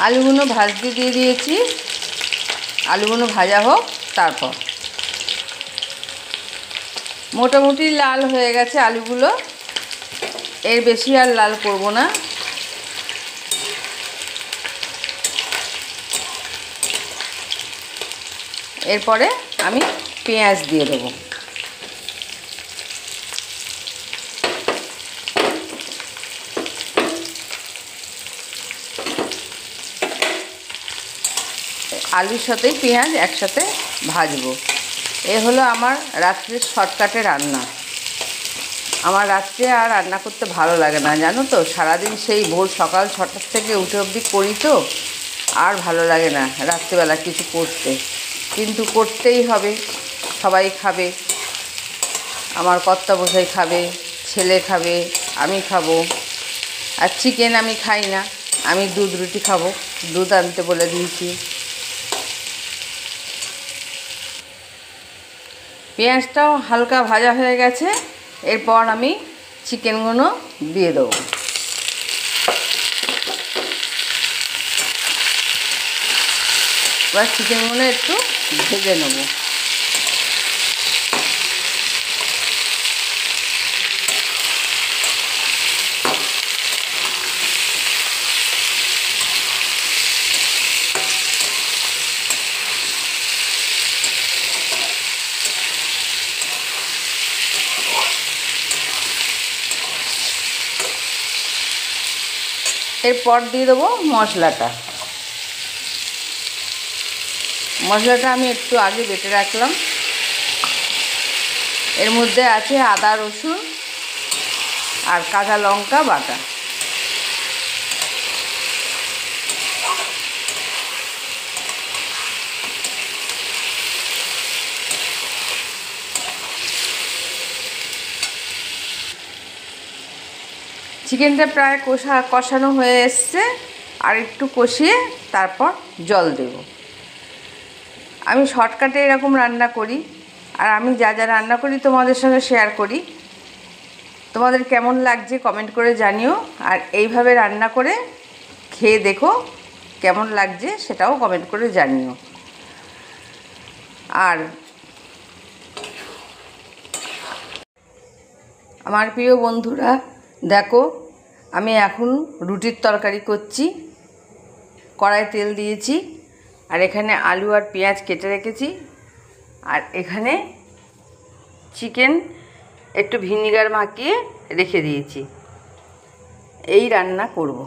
আলুগুলো ভাজতে দিয়ে দিয়েছি। আলুগুলো ভাজা হোক। তারপর মোটামুটি লাল হয়ে গেছে আলুগুলো, এর বেশি আর লাল করব না। এরপরে আমি পেঁয়াজ দিয়ে দেবো। আলুর সাথেই পেঁয়াজ একসাথে ভাজবো। এ হলো আমার রাত্রের শর্টকাটে রান্না। আমার রাত্রে আর রান্না করতে ভালো লাগে না, জানো তো। সারাদিন সেই ভোর সকাল 6টার থেকে উঠে অবধি করি, তো আর ভালো লাগে না রাত্রিবেলা কিছু করতে। কিন্তু করতেই হবে, সবাই খাবে। আমার কর্তামশাই খাবে, ছেলে খাবে, আমি খাবো। আর চিকেন আমি খাই না, আমি দুধ রুটি খাবো। দুধ আনতে বলে দিয়েছি। পেঁয়াজটাও হালকা ভাজা হয়ে গেছে। এরপর আমি চিকেনগুলো দিয়ে দেবো। এবার চিকেনগুলো একটু ভেজে নেব। এরপর দিয়ে দেবো মশলাটা। মশলাটা আমি একটু আগে বেটে রাখলাম। এর মধ্যে আছে আদা, রসুন আর কাঁচা লঙ্কা বাটা। চিকেনটা প্রায় কষানো হয়ে এসছে। আর একটু কষিয়ে তারপর জল দেব। আমি শর্টকাটে এরকম রান্না করি, আর আমি যা যা রান্না করি তোমাদের সঙ্গে শেয়ার করি। তোমাদের কেমন লাগছে কমেন্ট করে জানিও। আর এইভাবে রান্না করে খেয়ে দেখো কেমন লাগছে, সেটাও কমেন্ট করে জানিও। আর আমার প্রিয় বন্ধুরা, দেখো আমি এখন রুটির তরকারি করছি। কড়াই তেল দিয়েছি, আর এখানে আলু আর পেঁয়াজ কেটে রেখেছি। আর এখানে চিকেন একটু ভিনিগার মাখিয়ে রেখে দিয়েছি। এই রান্না করব।